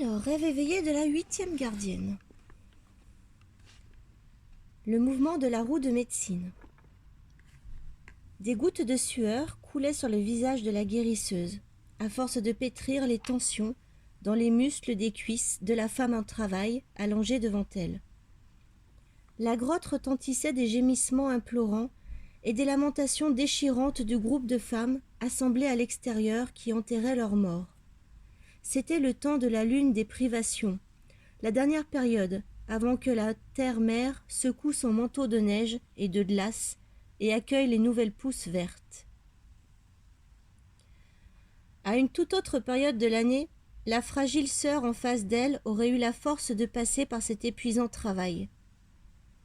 Alors, rêve éveillé de la 8e gardienne. Le mouvement de la roue de médecine. Des gouttes de sueur coulaient sur le visage de la guérisseuse, à force de pétrir les tensions dans les muscles des cuisses de la femme en travail allongée devant elle. La grotte retentissait des gémissements implorants et des lamentations déchirantes du groupe de femmes assemblées à l'extérieur qui enterraient leurs morts. C'était le temps de la lune des privations, la dernière période avant que la terre-mère secoue son manteau de neige et de glace et accueille les nouvelles pousses vertes. À une toute autre période de l'année, la fragile sœur en face d'elle aurait eu la force de passer par cet épuisant travail.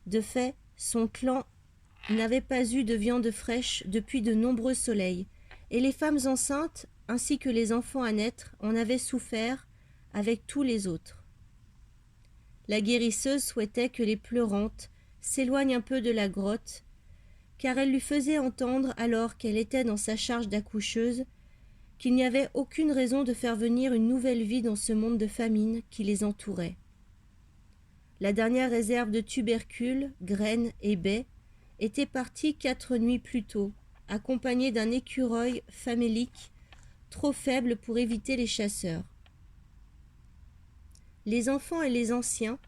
De fait, son clan n'avait pas eu de viande fraîche depuis de nombreux soleils, et les femmes enceintes ainsi que les enfants à naître en avaient souffert avec tous les autres. La guérisseuse souhaitait que les pleurantes s'éloignent un peu de la grotte, car elle lui faisait entendre, alors qu'elle était dans sa charge d'accoucheuse, qu'il n'y avait aucune raison de faire venir une nouvelle vie dans ce monde de famine qui les entourait. La dernière réserve de tubercules, graines et baies était partie 4 nuits plus tôt, accompagnée d'un écureuil famélique trop faible pour éviter les chasseurs. Les enfants et les anciens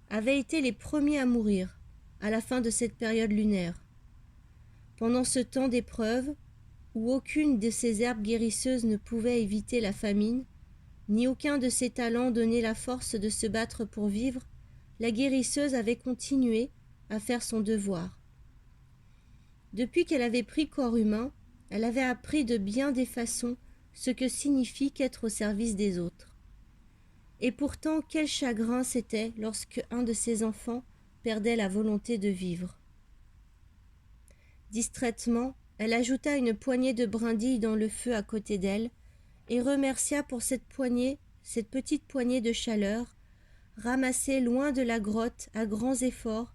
avaient été les premiers à mourir à la fin de cette période lunaire. Pendant ce temps d'épreuve, où aucune de ces herbes guérisseuses ne pouvait éviter la famine, ni aucun de ses talents donnait la force de se battre pour vivre, la guérisseuse avait continué à faire son devoir. Depuis qu'elle avait pris corps humain, elle avait appris de bien des façons ce que signifie qu'être au service des autres. Et pourtant, quel chagrin c'était lorsque un de ses enfants perdait la volonté de vivre. Distraitement, elle ajouta une poignée de brindilles dans le feu à côté d'elle et remercia pour cette petite poignée de chaleur, ramassée loin de la grotte à grands efforts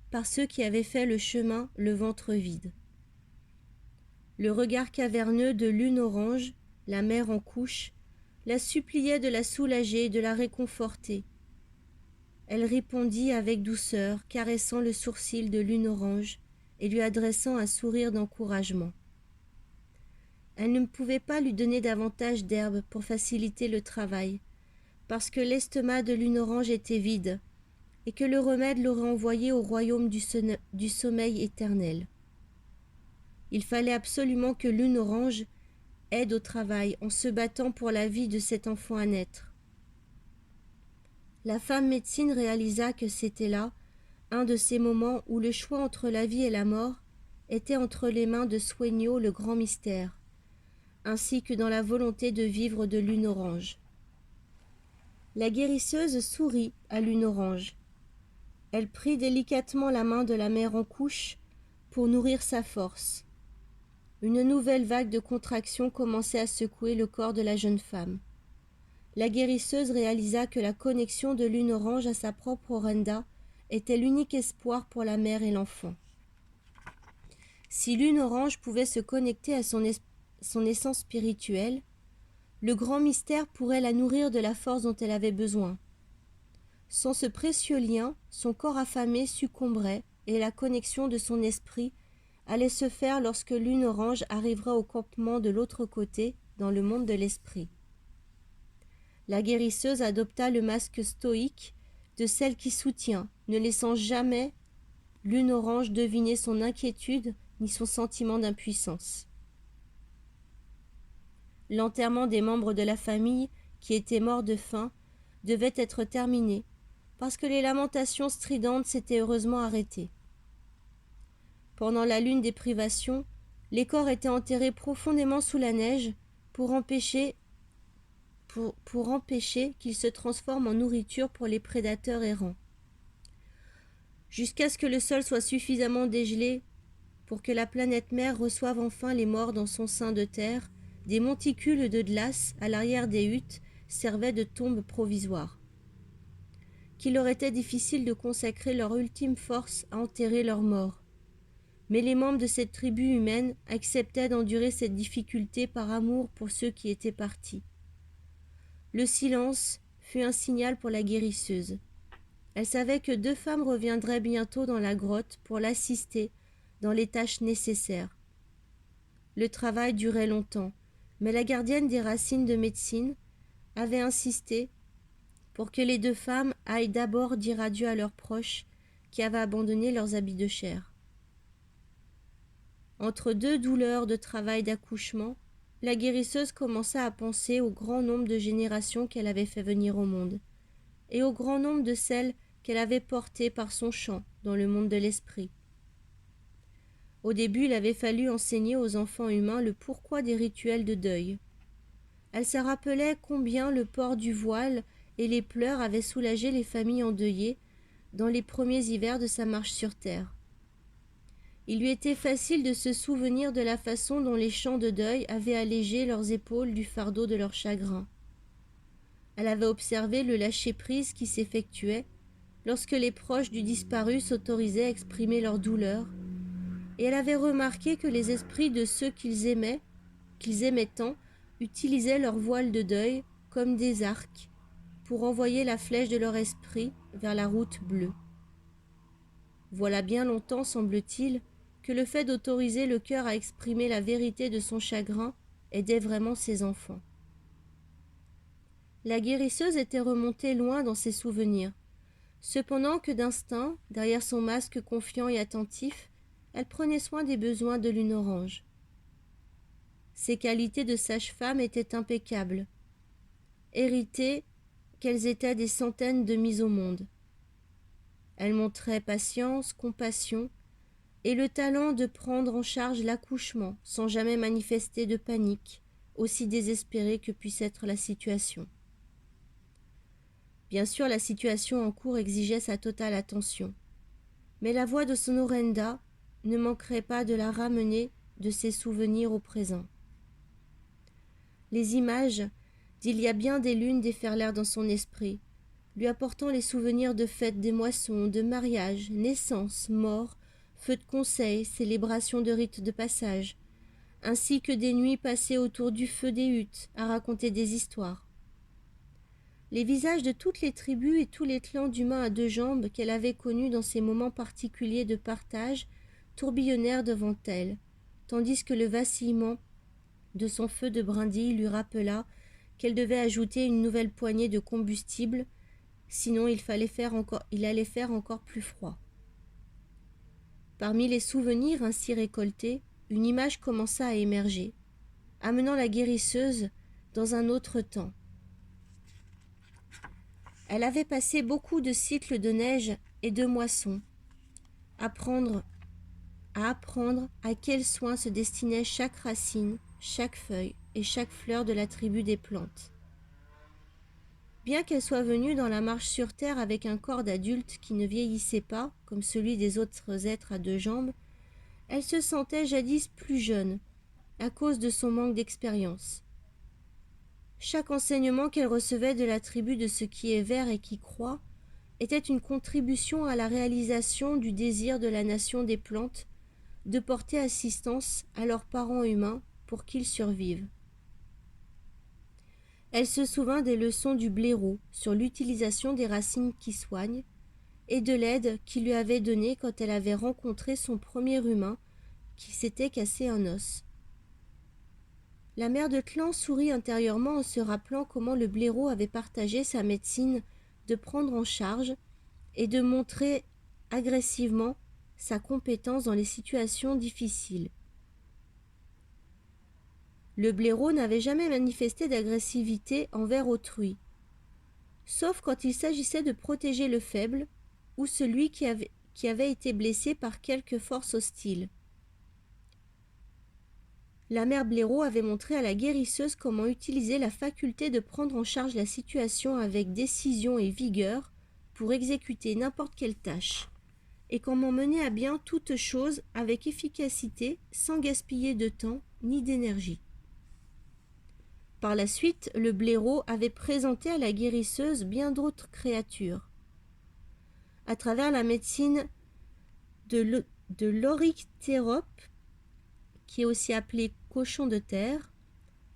par ceux qui avaient fait le chemin le ventre vide. Le regard caverneux de Lune Orange, la mère en couche, la suppliait de la soulager et de la réconforter. Elle répondit avec douceur, caressant le sourcil de Lune Orange et lui adressant un sourire d'encouragement. Elle ne pouvait pas lui donner davantage d'herbe pour faciliter le travail, parce que l'estomac de Lune Orange était vide, et que le remède l'aurait envoyé au royaume du sommeil éternel. Il fallait absolument que Lune Orange aide au travail en se battant pour la vie de cet enfant à naître. La femme médecine réalisa que c'était là un de ces moments où le choix entre la vie et la mort était entre les mains de Sueño le grand mystère, ainsi que dans la volonté de vivre de Lune Orange. La guérisseuse sourit à Lune Orange. Elle prit délicatement la main de la mère en couche pour nourrir sa force. Une nouvelle vague de contractions commençait à secouer le corps de la jeune femme. La guérisseuse réalisa que la connexion de Lune Orange à sa propre Orenda était l'unique espoir pour la mère et l'enfant. Si Lune Orange pouvait se connecter à son essence spirituelle, le grand mystère pourrait la nourrir de la force dont elle avait besoin. Sans ce précieux lien, son corps affamé succomberait et la connexion de son esprit allait se faire lorsque Lune Orange arrivera au campement de l'autre côté, dans le monde de l'esprit. La guérisseuse adopta le masque stoïque de celle qui soutient, ne laissant jamais Lune Orange deviner son inquiétude ni son sentiment d'impuissance. L'enterrement des membres de la famille qui étaient morts de faim devait être terminé, parce que les lamentations stridentes s'étaient heureusement arrêtées. Pendant la lune des privations, les corps étaient enterrés profondément sous la neige pour empêcher qu'ils se transforment en nourriture pour les prédateurs errants. Jusqu'à ce que le sol soit suffisamment dégelé pour que la planète mère reçoive enfin les morts dans son sein de terre, des monticules de glace à l'arrière des huttes servaient de tombes provisoires. Qu'il leur était difficile de consacrer leur ultime force à enterrer leurs morts. Mais les membres de cette tribu humaine acceptaient d'endurer cette difficulté par amour pour ceux qui étaient partis. Le silence fut un signal pour la guérisseuse. Elle savait que 2 femmes reviendraient bientôt dans la grotte pour l'assister dans les tâches nécessaires. Le travail durait longtemps, mais la gardienne des racines de médecine avait insisté pour que les 2 femmes aillent d'abord dire adieu à leurs proches qui avaient abandonné leurs habits de chair. Entre 2 douleurs de travail d'accouchement, la guérisseuse commença à penser au grand nombre de générations qu'elle avait fait venir au monde, et au grand nombre de celles qu'elle avait portées par son chant dans le monde de l'esprit. Au début, il avait fallu enseigner aux enfants humains le pourquoi des rituels de deuil. Elle se rappelait combien le port du voile et les pleurs avaient soulagé les familles endeuillées dans les premiers hivers de sa marche sur terre. Il lui était facile de se souvenir de la façon dont les chants de deuil avaient allégé leurs épaules du fardeau de leur chagrin. Elle avait observé le lâcher-prise qui s'effectuait lorsque les proches du disparu s'autorisaient à exprimer leur douleur, et elle avait remarqué que les esprits de ceux qu'ils aimaient tant, utilisaient leur voile de deuil comme des arcs pour envoyer la flèche de leur esprit vers la route bleue. Voilà bien longtemps, semble-t-il, que le fait d'autoriser le cœur à exprimer la vérité de son chagrin aidait vraiment ses enfants. La guérisseuse était remontée loin dans ses souvenirs, cependant que d'instinct, derrière son masque confiant et attentif, elle prenait soin des besoins de Lune Orange. Ses qualités de sage-femme étaient impeccables, héritées qu'elles étaient des centaines de mises au monde. Elle montrait patience, compassion et le talent de prendre en charge l'accouchement sans jamais manifester de panique, aussi désespérée que puisse être la situation. Bien sûr, la situation en cours exigeait sa totale attention, mais la voix de Sonorenda ne manquerait pas de la ramener de ses souvenirs au présent. Les images d'il y a bien des lunes déferlèrent dans son esprit, lui apportant les souvenirs de fêtes des moissons, de mariages, naissances, morts, feux de conseil, célébrations de rites de passage, ainsi que des nuits passées autour du feu des huttes à raconter des histoires. Les visages de toutes les tribus et tous les clans d'humains à 2 jambes qu'elle avait connus dans ces moments particuliers de partage tourbillonnèrent devant elle, tandis que le vacillement de son feu de brindille lui rappela qu'elle devait ajouter une nouvelle poignée de combustible, sinon il allait faire encore plus froid. Parmi les souvenirs ainsi récoltés, une image commença à émerger, amenant la guérisseuse dans un autre temps. Elle avait passé beaucoup de cycles de neige et de moissons, à apprendre à quels soins se destinait chaque racine, chaque feuille et chaque fleur de la tribu des plantes. Bien qu'elle soit venue dans la marche sur terre avec un corps d'adulte qui ne vieillissait pas, comme celui des autres êtres à 2 jambes, elle se sentait jadis plus jeune, à cause de son manque d'expérience. Chaque enseignement qu'elle recevait de la tribu de ce qui est vert et qui croît était une contribution à la réalisation du désir de la nation des plantes de porter assistance à leurs parents humains pour qu'ils survivent. Elle se souvint des leçons du blaireau sur l'utilisation des racines qui soignent et de l'aide qu'il lui avait donnée quand elle avait rencontré son premier humain qui s'était cassé un os. La mère de clan sourit intérieurement en se rappelant comment le blaireau avait partagé sa médecine de prendre en charge et de montrer agressivement sa compétence dans les situations difficiles. Le blaireau n'avait jamais manifesté d'agressivité envers autrui, sauf quand il s'agissait de protéger le faible ou celui qui avait été blessé par quelque force hostile. La mère blaireau avait montré à la guérisseuse comment utiliser la faculté de prendre en charge la situation avec décision et vigueur pour exécuter n'importe quelle tâche, et comment mener à bien toute chose avec efficacité sans gaspiller de temps ni d'énergie. Par la suite, le blaireau avait présenté à la guérisseuse bien d'autres créatures. À travers la médecine de l'oryctérope, qui est aussi appelé cochon de terre,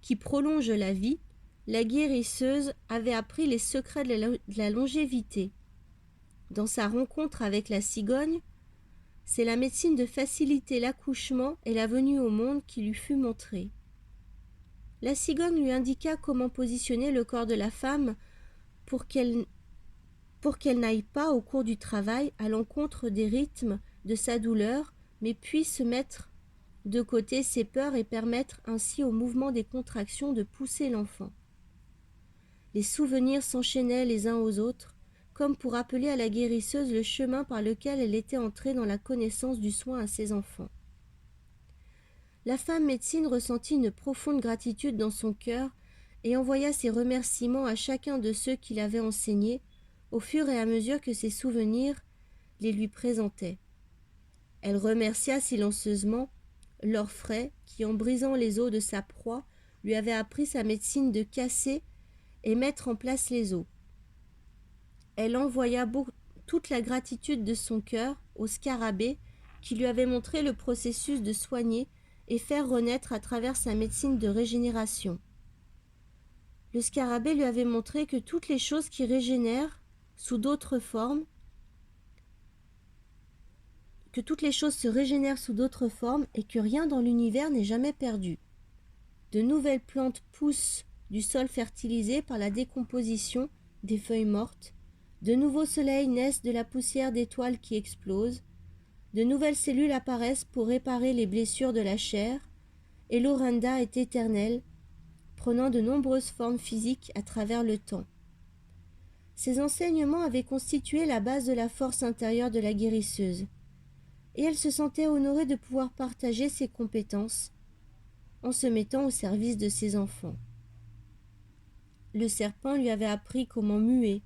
qui prolonge la vie, la guérisseuse avait appris les secrets de la longévité. Dans sa rencontre avec la cigogne, c'est la médecine de faciliter l'accouchement et la venue au monde qui lui fut montrée. La cigogne lui indiqua comment positionner le corps de la femme pour qu'elle n'aille pas au cours du travail à l'encontre des rythmes de sa douleur, mais puisse mettre de côté ses peurs et permettre ainsi au mouvement des contractions de pousser l'enfant. Les souvenirs s'enchaînaient les uns aux autres, comme pour rappeler à la guérisseuse le chemin par lequel elle était entrée dans la connaissance du soin à ses enfants. La femme médecine ressentit une profonde gratitude dans son cœur et envoya ses remerciements à chacun de ceux qui l'avaient enseigné, au fur et à mesure que ses souvenirs les lui présentaient. Elle remercia silencieusement l'orfraie qui, en brisant les os de sa proie, lui avait appris sa médecine de casser et mettre en place les os. Elle envoya toute la gratitude de son cœur au scarabée qui lui avait montré le processus de soigner et faire renaître à travers sa médecine de régénération. Le scarabée lui avait montré que toutes les choses qui régénèrent sous d'autres formes, que toutes les choses se régénèrent sous d'autres formes et que rien dans l'univers n'est jamais perdu. De nouvelles plantes poussent du sol fertilisé par la décomposition des feuilles mortes, de nouveaux soleils naissent de la poussière d'étoiles qui explosent, de nouvelles cellules apparaissent pour réparer les blessures de la chair, et l'Orenda est éternelle, prenant de nombreuses formes physiques à travers le temps. Ces enseignements avaient constitué la base de la force intérieure de la guérisseuse, et elle se sentait honorée de pouvoir partager ses compétences en se mettant au service de ses enfants. Le serpent lui avait appris comment muer,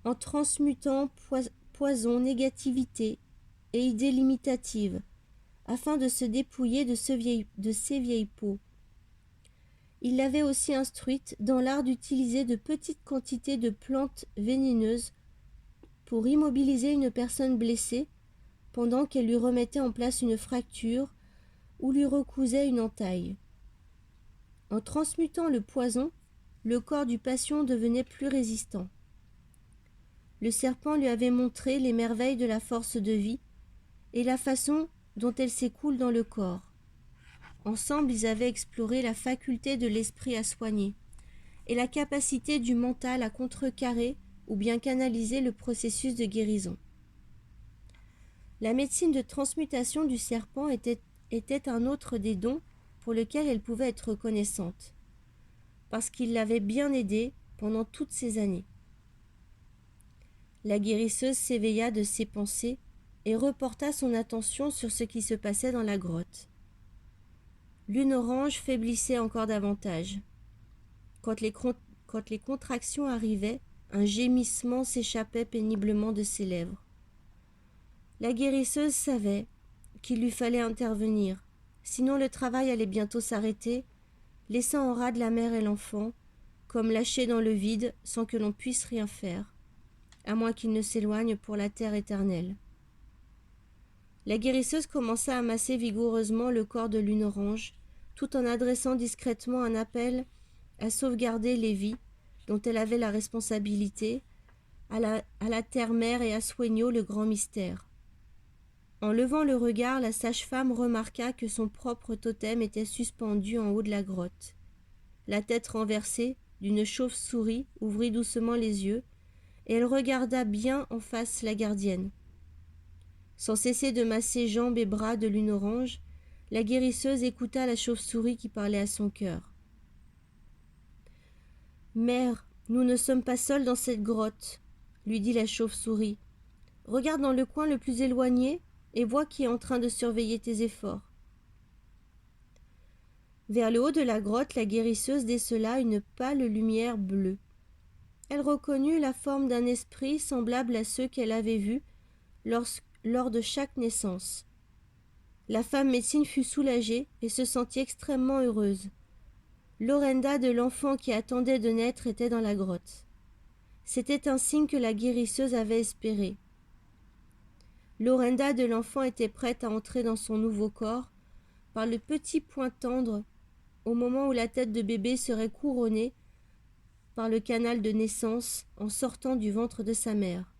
en transmutant poison, négativité et idées limitatives, afin de se dépouiller de ses vieilles peaux. Il l'avait aussi instruite dans l'art d'utiliser de petites quantités de plantes vénéneuses pour immobiliser une personne blessée pendant qu'elle lui remettait en place une fracture ou lui recousait une entaille. En transmutant le poison, le corps du patient devenait plus résistant. Le serpent lui avait montré les merveilles de la force de vie et la façon dont elle s'écoule dans le corps. Ensemble, ils avaient exploré la faculté de l'esprit à soigner et la capacité du mental à contrecarrer ou bien canaliser le processus de guérison. La médecine de transmutation du serpent était un autre des dons pour lequel elle pouvait être reconnaissante, parce qu'il l'avait bien aidée pendant toutes ces années. La guérisseuse s'éveilla de ses pensées et reporta son attention sur ce qui se passait dans la grotte. Lune Orange faiblissait encore davantage. Quand les contractions arrivaient, un gémissement s'échappait péniblement de ses lèvres. La guérisseuse savait qu'il lui fallait intervenir, sinon le travail allait bientôt s'arrêter, laissant en rade la mère et l'enfant, comme lâchés dans le vide sans que l'on puisse rien faire, à moins qu'ils ne s'éloignent pour la terre éternelle. La guérisseuse commença à masser vigoureusement le corps de Lune Orange, tout en adressant discrètement un appel à sauvegarder les vies dont elle avait la responsabilité, à la terre-mère et à Sueño le grand mystère. En levant le regard, la sage-femme remarqua que son propre totem était suspendu en haut de la grotte. La tête renversée d'une chauve-souris ouvrit doucement les yeux, et elle regarda bien en face la gardienne. Sans cesser de masser jambes et bras de Lune Orange, la guérisseuse écouta la chauve-souris qui parlait à son cœur. « Mère, nous ne sommes pas seuls dans cette grotte, » lui dit la chauve-souris. « Regarde dans le coin le plus éloigné et vois qui est en train de surveiller tes efforts. » Vers le haut de la grotte, la guérisseuse décela une pâle lumière bleue. Elle reconnut la forme d'un esprit semblable à ceux qu'elle avait vus lors de chaque naissance. La femme médecine fut soulagée et se sentit extrêmement heureuse. L'Orenda de l'enfant qui attendait de naître était dans la grotte. C'était un signe que la guérisseuse avait espéré. L'Orenda de l'enfant était prête à entrer dans son nouveau corps par le petit point tendre au moment où la tête de bébé serait couronnée par le canal de naissance en sortant du ventre de sa mère.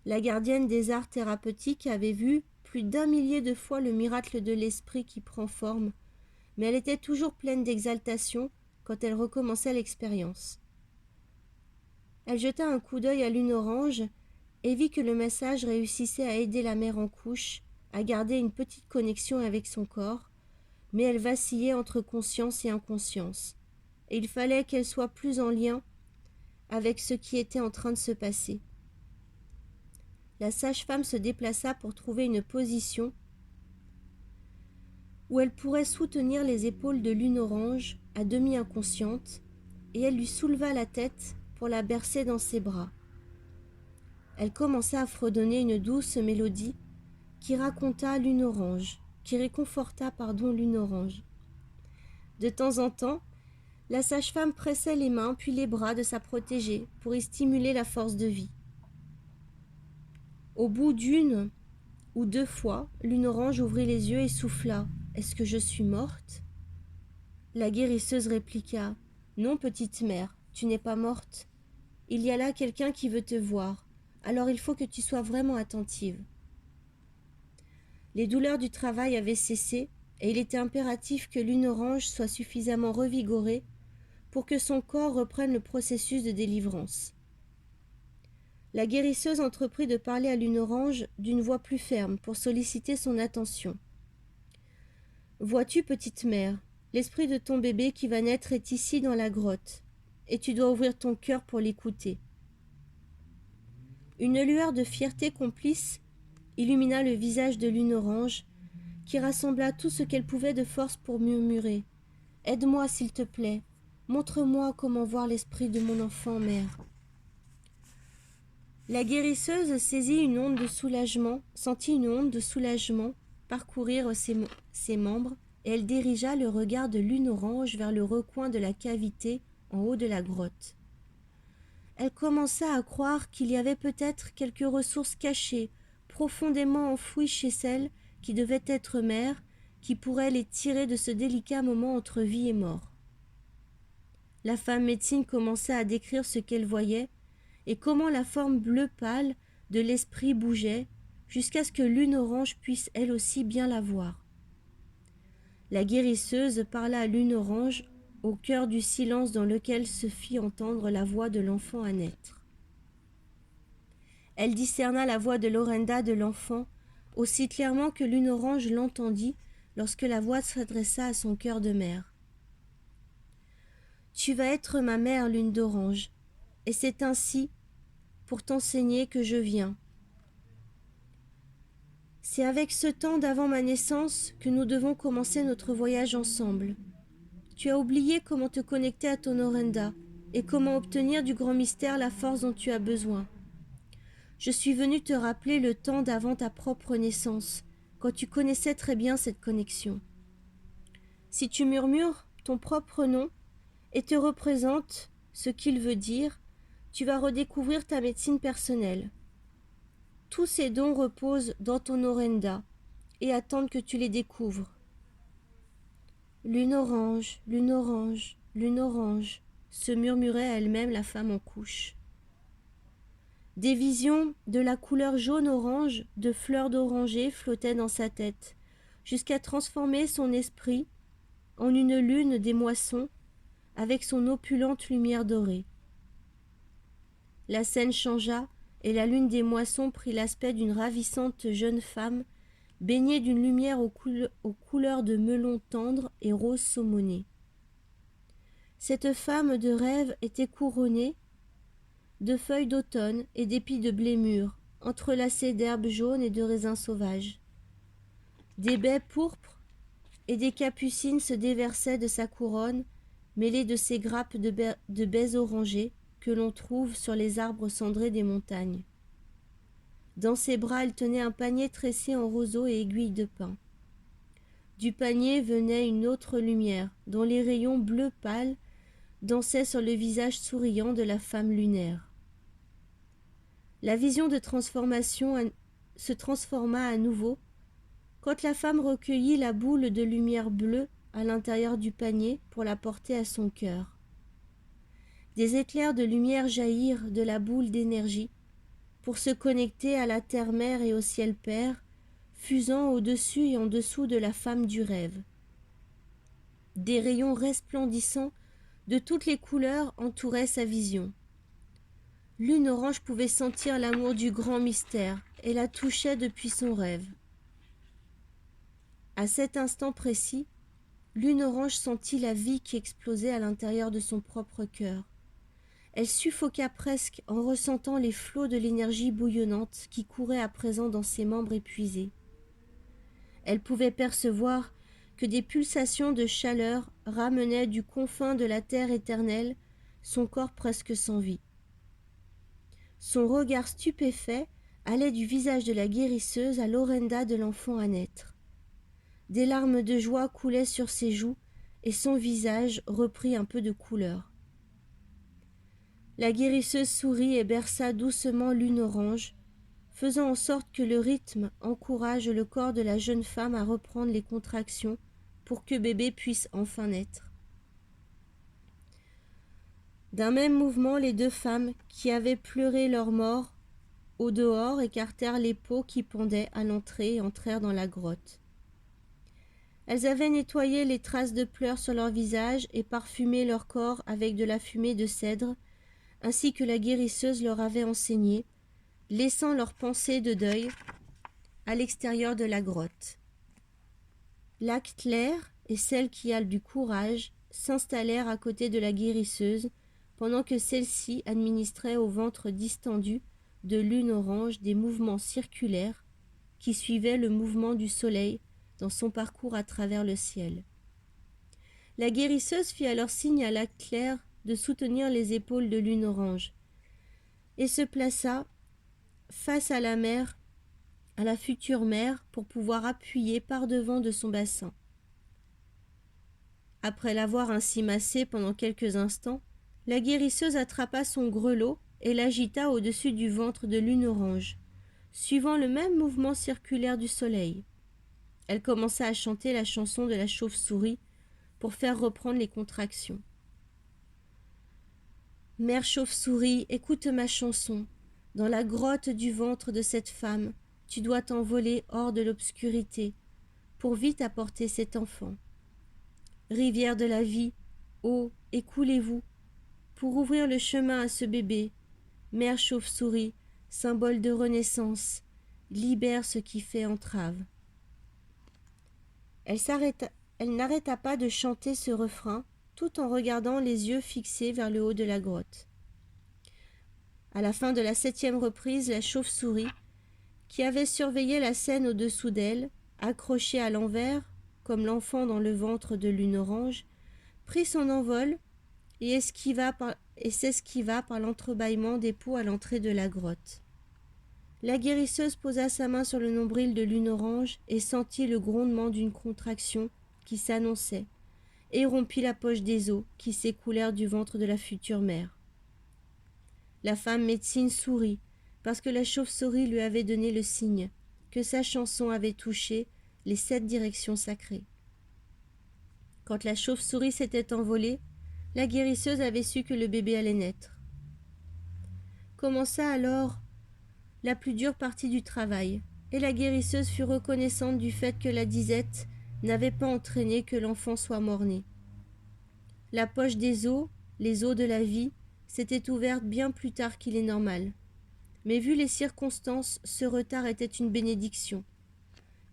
La gardienne des arts thérapeutiques avait vu plus d'1 millier de fois le miracle de l'esprit qui prend forme, mais elle était toujours pleine d'exaltation quand elle recommençait l'expérience. Elle jeta un coup d'œil à Lune Orange et vit que le message réussissait à aider la mère en couche à garder une petite connexion avec son corps, mais elle vacillait entre conscience et inconscience, et il fallait qu'elle soit plus en lien avec ce qui était en train de se passer. La sage-femme se déplaça pour trouver une position où elle pourrait soutenir les épaules de Lune Orange, à demi inconsciente, et elle lui souleva la tête pour la bercer dans ses bras. Elle commença à fredonner une douce mélodie qui réconforta Lune Orange. De temps en temps, la sage-femme pressait les mains puis les bras de sa protégée pour y stimuler la force de vie. Au bout d'1 ou 2 fois, Lune Orange ouvrit les yeux et souffla. « Est-ce que je suis morte ?» La guérisseuse répliqua. « Non, petite mère, tu n'es pas morte. Il y a là quelqu'un qui veut te voir, alors il faut que tu sois vraiment attentive. » Les douleurs du travail avaient cessé et il était impératif que Lune Orange soit suffisamment revigorée pour que son corps reprenne le processus de délivrance. La guérisseuse entreprit de parler à Lune Orange d'une voix plus ferme pour solliciter son attention. « Vois-tu, petite mère, l'esprit de ton bébé qui va naître est ici dans la grotte, et tu dois ouvrir ton cœur pour l'écouter. » Une lueur de fierté complice illumina le visage de Lune Orange, qui rassembla tout ce qu'elle pouvait de force pour murmurer. « Aide-moi, s'il te plaît. Montre-moi comment voir l'esprit de mon enfant, mère. » La guérisseuse sentit une onde de soulagement parcourir ses membres, et elle dirigea le regard de Lune Orange vers le recoin de la cavité en haut de la grotte. Elle commença à croire qu'il y avait peut-être quelques ressources cachées, profondément enfouies chez celle qui devait être mère, qui pourrait les tirer de ce délicat moment entre vie et mort. La femme médecine commença à décrire ce qu'elle voyait et comment la forme bleue pâle de l'esprit bougeait jusqu'à ce que Lune Orange puisse elle aussi bien la voir. La guérisseuse parla à Lune Orange au cœur du silence dans lequel se fit entendre la voix de l'enfant à naître. Elle discerna la voix de Lorenda de l'enfant aussi clairement que Lune Orange l'entendit lorsque la voix s'adressa à son cœur de mère. « Tu vas être ma mère, Lune d'Orange, et c'est ainsi, pour t'enseigner, que je viens. C'est avec ce temps d'avant ma naissance que nous devons commencer notre voyage ensemble. Tu as oublié comment te connecter à ton Orenda et comment obtenir du grand mystère la force dont tu as besoin. Je suis venue te rappeler le temps d'avant ta propre naissance, quand tu connaissais très bien cette connexion. Si tu murmures ton propre nom et te représentes ce qu'il veut dire, tu vas redécouvrir ta médecine personnelle. Tous ces dons reposent dans ton Orenda et attendent que tu les découvres. Lune Orange, Lune Orange, Lune Orange, se murmurait à elle-même la femme en couche. Des visions de la couleur jaune-orange de fleurs d'oranger flottaient dans sa tête, jusqu'à transformer son esprit en une lune des moissons avec son opulente lumière dorée. La scène changea et la lune des moissons prit l'aspect d'une ravissante jeune femme baignée d'une lumière aux couleurs de melon tendre et rose saumonné. Cette femme de rêve était couronnée de feuilles d'automne et d'épis de blé mûr, entrelacés d'herbes jaunes et de raisins sauvages. Des baies pourpres et des capucines se déversaient de sa couronne, mêlées de ces grappes de baies orangées que l'on trouve sur les arbres cendrés des montagnes. Dans ses bras, elle tenait un panier tressé en roseaux et aiguilles de pin. Du panier venait une autre lumière, dont les rayons bleu pâle dansaient sur le visage souriant de la femme lunaire. La vision de transformation se transforma à nouveau quand la femme recueillit la boule de lumière bleue à l'intérieur du panier pour la porter à son cœur. Des éclairs de lumière jaillirent de la boule d'énergie pour se connecter à la terre-mère et au ciel-père, fusant au-dessus et en dessous de la femme du rêve. Des rayons resplendissants de toutes les couleurs entouraient sa vision. Lune Orange pouvait sentir l'amour du grand mystère et la touchait depuis son rêve. À cet instant précis, Lune Orange sentit la vie qui explosait à l'intérieur de son propre cœur. Elle suffoqua presque en ressentant les flots de l'énergie bouillonnante qui courait à présent dans ses membres épuisés. Elle pouvait percevoir que des pulsations de chaleur ramenaient du confin de la terre éternelle son corps presque sans vie. Son regard stupéfait allait du visage de la guérisseuse à l'Orenda de l'enfant à naître. Des larmes de joie coulaient sur ses joues et son visage reprit un peu de couleur. La guérisseuse sourit et berça doucement Lune Orange, faisant en sorte que le rythme encourage le corps de la jeune femme à reprendre les contractions pour que bébé puisse enfin naître. D'un même mouvement, les deux femmes qui avaient pleuré leur mort au dehors écartèrent les peaux qui pendaient à l'entrée et entrèrent dans la grotte. Elles avaient nettoyé les traces de pleurs sur leur visage et parfumé leur corps avec de la fumée de cèdre, ainsi que la guérisseuse leur avait enseigné, laissant leurs pensées de deuil à l'extérieur de la grotte. Lac-Clair et celle qui a du courage s'installèrent à côté de la guérisseuse pendant que celle-ci administrait au ventre distendu de Lune Orange des mouvements circulaires qui suivaient le mouvement du soleil dans son parcours à travers le ciel. La guérisseuse fit alors signe à Lac-Clair de soutenir les épaules de Lune Orange et se plaça face à la mère, à la future mère, pour pouvoir appuyer par devant de son bassin. Après l'avoir ainsi massée pendant quelques instants, la guérisseuse attrapa son grelot et l'agita au-dessus du ventre de Lune Orange, suivant le même mouvement circulaire du soleil. Elle commença à chanter la chanson de la chauve-souris pour faire reprendre les contractions. Mère chauve-souris, écoute ma chanson. Dans la grotte du ventre de cette femme, tu dois t'envoler hors de l'obscurité pour vite apporter cet enfant. Rivière de la vie, eau, écoulez-vous pour ouvrir le chemin à ce bébé. Mère chauve-souris, symbole de renaissance, libère ce qui fait entrave. Elle n'arrêta pas de chanter ce refrain tout en regardant les yeux fixés vers le haut de la grotte. À la fin de la 7e reprise, la chauve-souris, qui avait surveillé la scène au-dessous d'elle, accrochée à l'envers, comme l'enfant dans le ventre de Lune Orange, prit son envol et s'esquiva par l'entrebâillement des peaux à l'entrée de la grotte. La guérisseuse posa sa main sur le nombril de Lune Orange et sentit le grondement d'une contraction qui s'annonçait, et rompit la poche des os qui s'écoulèrent du ventre de la future mère. La femme médecine sourit, parce que la chauve-souris lui avait donné le signe que sa chanson avait touché les 7 directions sacrées. Quand la chauve-souris s'était envolée, la guérisseuse avait su que le bébé allait naître. Commença alors la plus dure partie du travail, et la guérisseuse fut reconnaissante du fait que la disette n'avait pas entraîné que l'enfant soit mort-né. La poche des os, les os de la vie, s'était ouverte bien plus tard qu'il est normal. Mais vu les circonstances, ce retard était une bénédiction.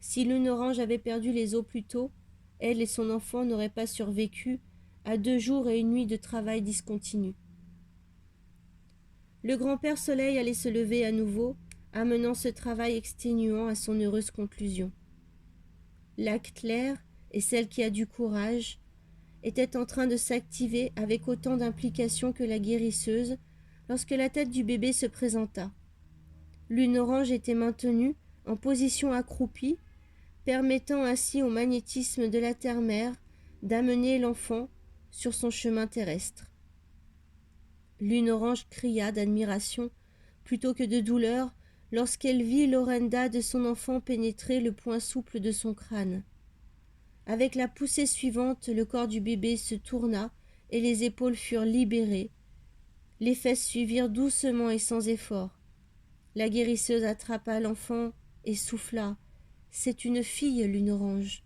Si Lune Orange avait perdu les os plus tôt, elle et son enfant n'auraient pas survécu à 2 jours et 1 nuit de travail discontinu. Le grand-père Soleil allait se lever à nouveau, amenant ce travail exténuant à son heureuse conclusion. Lac-Clair et celle qui a du courage étaient en train de s'activer avec autant d'implication que la guérisseuse lorsque la tête du bébé se présenta. Lune Orange était maintenue en position accroupie, permettant ainsi au magnétisme de la terre-mère d'amener l'enfant sur son chemin terrestre. Lune Orange cria d'admiration plutôt que de douleur lorsqu'elle vit l'Orenda de son enfant pénétrer le point souple de son crâne. Avec la poussée suivante, le corps du bébé se tourna et les épaules furent libérées, Les fesses suivirent doucement et sans effort. La guérisseuse attrapa l'enfant et souffla. « C'est une fille, Lune Orange. »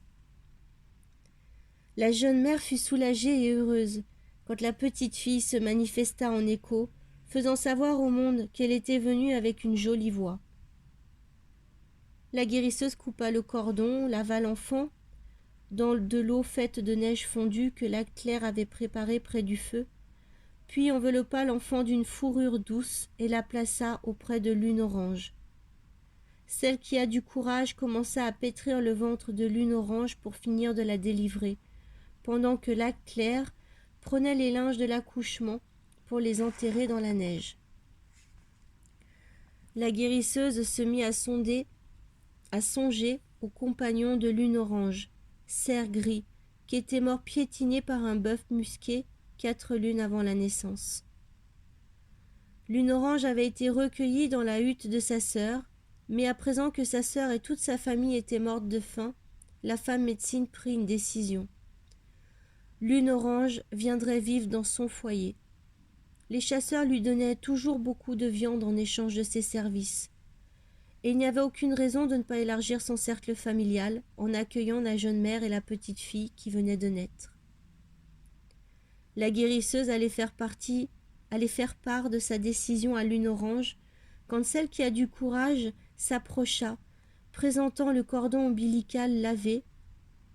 La jeune mère fut soulagée et heureuse quand la petite fille se manifesta en écho, faisant savoir au monde qu'elle était venue avec une jolie voix. La guérisseuse coupa le cordon, lava l'enfant dans de l'eau faite de neige fondue que la Claire avait préparée près du feu, puis enveloppa l'enfant d'une fourrure douce et la plaça auprès de Lune Orange. Celle qui a du courage commença à pétrir le ventre de Lune Orange pour finir de la délivrer, pendant que la Claire prenait les linges de l'accouchement pour les enterrer dans la neige. La guérisseuse se mit à songer au compagnon de Lune Orange, cerf gris, qui était mort piétiné par un bœuf musqué 4 lunes avant la naissance. Lune Orange avait été recueillie dans la hutte de sa sœur, mais à présent que sa sœur et toute sa famille étaient mortes de faim, la femme médecine prit une décision. Lune Orange viendrait vivre dans son foyer. Les chasseurs lui donnaient toujours beaucoup de viande en échange de ses services, et il n'y avait aucune raison de ne pas élargir son cercle familial en accueillant la jeune mère et la petite fille qui venaient de naître. La guérisseuse allait faire part de sa décision à Lune Orange quand celle qui a du courage s'approcha, présentant le cordon ombilical lavé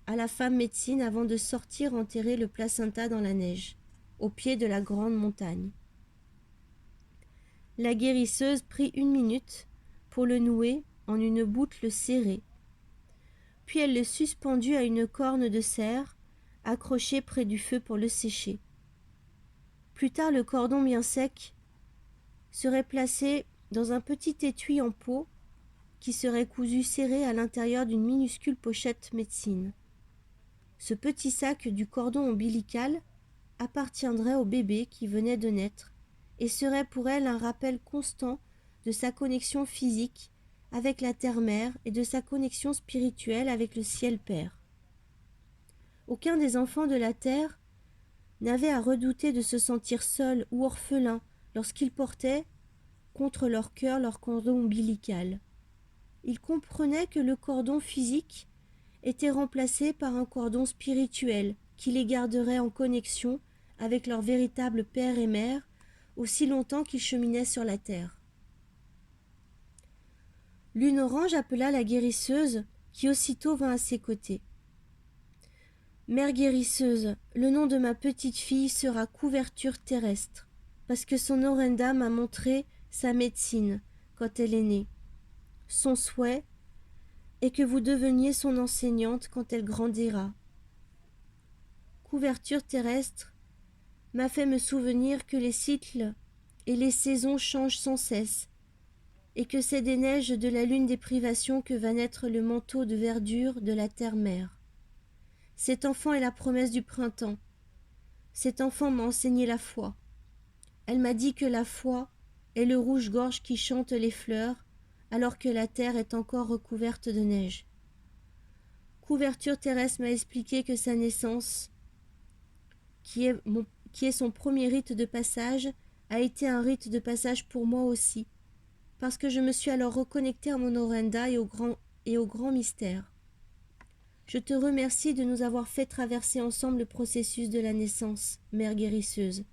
à la femme médecine avant de sortir enterrer le placenta dans la neige, au pied de la grande montagne. La guérisseuse prit 1 minute pour le nouer en une boucle serrée. Puis elle le suspendit à une corne de cerf accrochée près du feu pour le sécher. Plus tard, le cordon bien sec serait placé dans un petit étui en peau qui serait cousu serré à l'intérieur d'une minuscule pochette médecine. Ce petit sac du cordon ombilical appartiendrait au bébé qui venait de naître et serait pour elle un rappel constant de sa connexion physique avec la terre-mère et de sa connexion spirituelle avec le ciel-père. Aucun des enfants de la terre n'avait à redouter de se sentir seul ou orphelin lorsqu'ils portaient contre leur cœur leur cordon ombilical. Ils comprenaient que le cordon physique était remplacé par un cordon spirituel qui les garderait en connexion avec leur véritable père et mère aussi longtemps qu'ils cheminaient sur la terre. Lune Orange appela la guérisseuse qui aussitôt vint à ses côtés. « Mère guérisseuse, le nom de ma petite fille sera Couverture Terrestre, parce que son Orenda m'a montré sa médecine quand elle est née. Son souhait est que vous deveniez son enseignante quand elle grandira. Couverture Terrestre m'a fait me souvenir que les cycles et les saisons changent sans cesse, et que c'est des neiges de la lune des privations que va naître le manteau de verdure de la terre-mère. Cet enfant est la promesse du printemps. Cet enfant m'a enseigné la foi. Elle m'a dit que la foi est le rouge-gorge qui chante les fleurs, alors que la terre est encore recouverte de neige. Couverture Terrestre m'a expliqué que sa naissance, qui est son premier rite de passage, a été un rite de passage pour moi aussi, parce que je me suis alors reconnectée à mon Orenda et au grand mystère. Je te remercie de nous avoir fait traverser ensemble le processus de la naissance, mère guérisseuse. »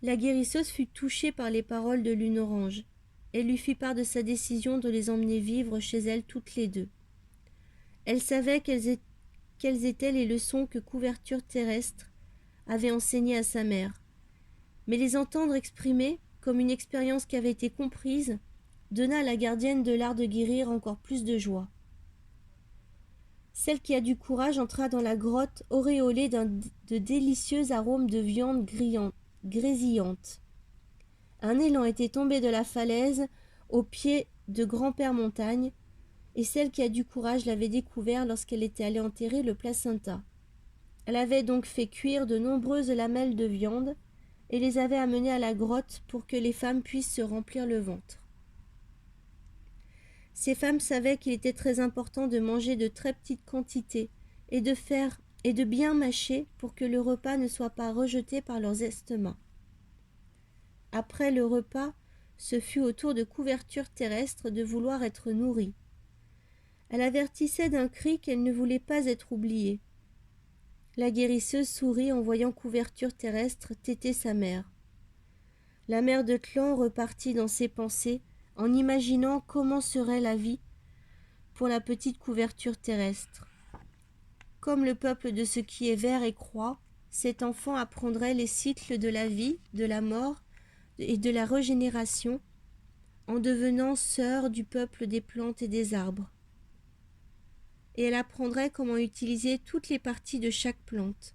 La guérisseuse fut touchée par les paroles de Lune Orange. Elle lui fit part de sa décision de les emmener vivre chez elle toutes les deux. Elle savait quelles étaient les leçons que Couverture Terrestre avait enseignées à sa mère, mais les entendre exprimer, comme une expérience qui avait été comprise, donna à la gardienne de l'art de guérir encore plus de joie. Celle qui a du courage entra dans la grotte auréolée de délicieux arômes de viande grésillante. Un élan était tombé de la falaise au pied de Grand-Père Montagne, et celle qui a du courage l'avait découvert lorsqu'elle était allée enterrer le placenta. Elle avait donc fait cuire de nombreuses lamelles de viande et les avait amenées à la grotte pour que les femmes puissent se remplir le ventre. Ces femmes savaient qu'il était très important de manger de très petites quantités et de faire et de bien mâcher pour que le repas ne soit pas rejeté par leurs estomacs. Après le repas, ce fut au tour de Couverture Terrestre de vouloir être nourrie. Elle avertissait d'un cri qu'elle ne voulait pas être oubliée. La guérisseuse sourit en voyant Couverture Terrestre téter sa mère. La mère de Tlan repartit dans ses pensées en imaginant comment serait la vie pour la petite Couverture Terrestre. Comme le peuple de ce qui est vert et croît, cet enfant apprendrait les cycles de la vie, de la mort et de la régénération en devenant sœur du peuple des plantes et des arbres. Et elle apprendrait comment utiliser toutes les parties de chaque plante.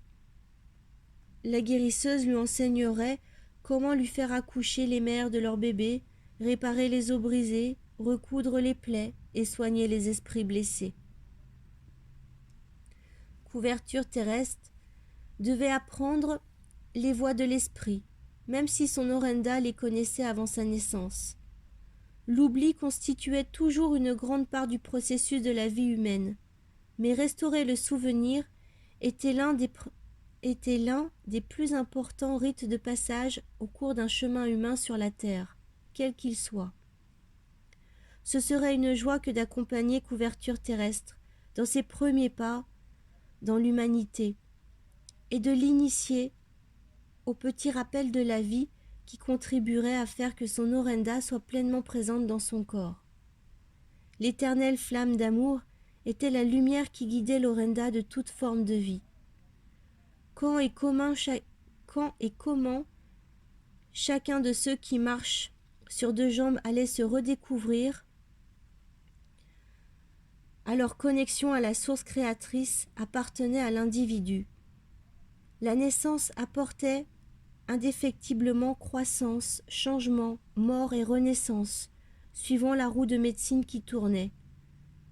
La guérisseuse lui enseignerait comment lui faire accoucher les mères de leurs bébés, réparer les os brisés, recoudre les plaies et soigner les esprits blessés. Couverture Terrestre devait apprendre les voies de l'esprit, même si son Orenda les connaissait avant sa naissance. L'oubli constituait toujours une grande part du processus de la vie humaine, mais restaurer le souvenir était l'un des plus importants rites de passage au cours d'un chemin humain sur la terre, quel qu'il soit. Ce serait une joie que d'accompagner Couverture Terrestre dans ses premiers pas dans l'humanité et de l'initier au petit rappel de la vie qui contribuerait à faire que son Orenda soit pleinement présente dans son corps. L'éternelle flamme d'amour était la lumière qui guidait l'Orenda de toute forme de vie. Quand et comment chacun de ceux qui marchent sur deux jambes allait se redécouvrir à leur connexion à la source créatrice appartenait à l'individu. La naissance apportait indéfectiblement croissance, changement, mort et renaissance, suivant la roue de médecine qui tournait.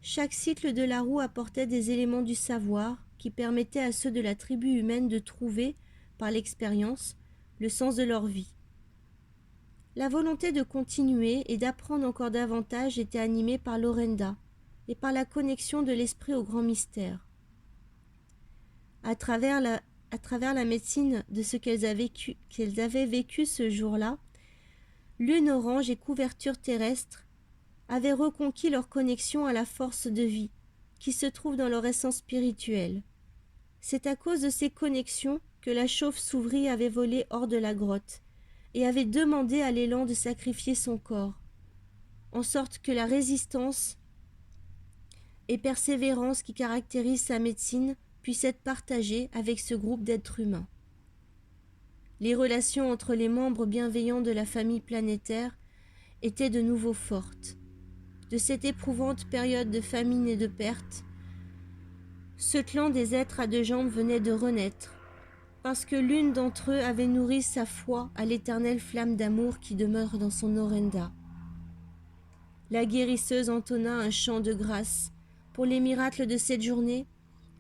Chaque cycle de la roue apportait des éléments du savoir qui permettaient à ceux de la tribu humaine de trouver, par l'expérience, le sens de leur vie. La volonté de continuer et d'apprendre encore davantage était animée par l'Orenda et par la connexion de l'esprit au grand mystère. À travers la médecine de ce qu'elles avaient vécu ce jour-là, Lune Orange et Couverture Terrestre avaient reconquis leur connexion à la force de vie qui se trouve dans leur essence spirituelle. C'est à cause de ces connexions que la chauve-souris avait volé hors de la grotte et avait demandé à l'élan de sacrifier son corps, en sorte que la résistance et persévérance qui caractérisent sa médecine puissent être partagées avec ce groupe d'êtres humains. Les relations entre les membres bienveillants de la famille planétaire étaient de nouveau fortes. De cette éprouvante période de famine et de perte, ce clan des êtres à deux jambes venait de renaître, parce que l'une d'entre eux avait nourri sa foi à l'éternelle flamme d'amour qui demeure dans son Orenda. La guérisseuse entonna un chant de grâce pour les miracles de cette journée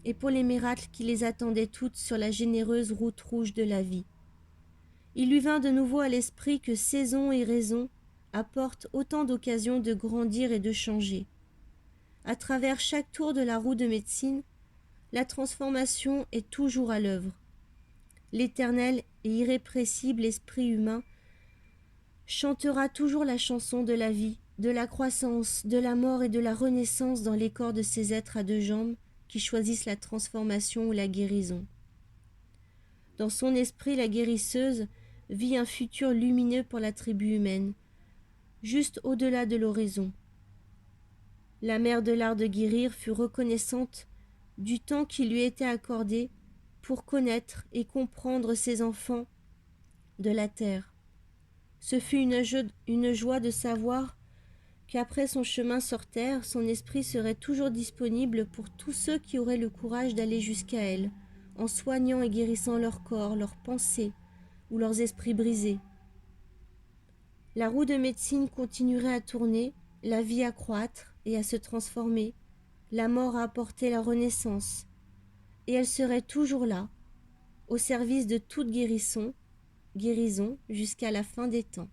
et pour les miracles qui les attendaient toutes sur la généreuse route rouge de la vie. Il lui vint de nouveau à l'esprit que saison et raison apportent autant d'occasions de grandir et de changer. À travers chaque tour de la roue de médecine, la transformation est toujours à l'œuvre. L'éternel et irrépressible esprit humain chantera toujours la chanson de la vie, de la croissance, de la mort et de la renaissance dans les corps de ces êtres à deux jambes qui choisissent la transformation ou la guérison. Dans son esprit, la guérisseuse vit un futur lumineux pour la tribu humaine, juste au-delà de l'horizon. La mère de l'art de guérir fut reconnaissante du temps qui lui était accordé pour connaître et comprendre ses enfants de la terre. Ce fut une joie de savoir qu'après son chemin sur terre, son esprit serait toujours disponible pour tous ceux qui auraient le courage d'aller jusqu'à elle, en soignant et guérissant leur corps, leurs pensées ou leurs esprits brisés. La roue de médecine continuerait à tourner, la vie à croître et à se transformer, la mort à apporter la renaissance, et elle serait toujours là, au service de toute guérison jusqu'à la fin des temps.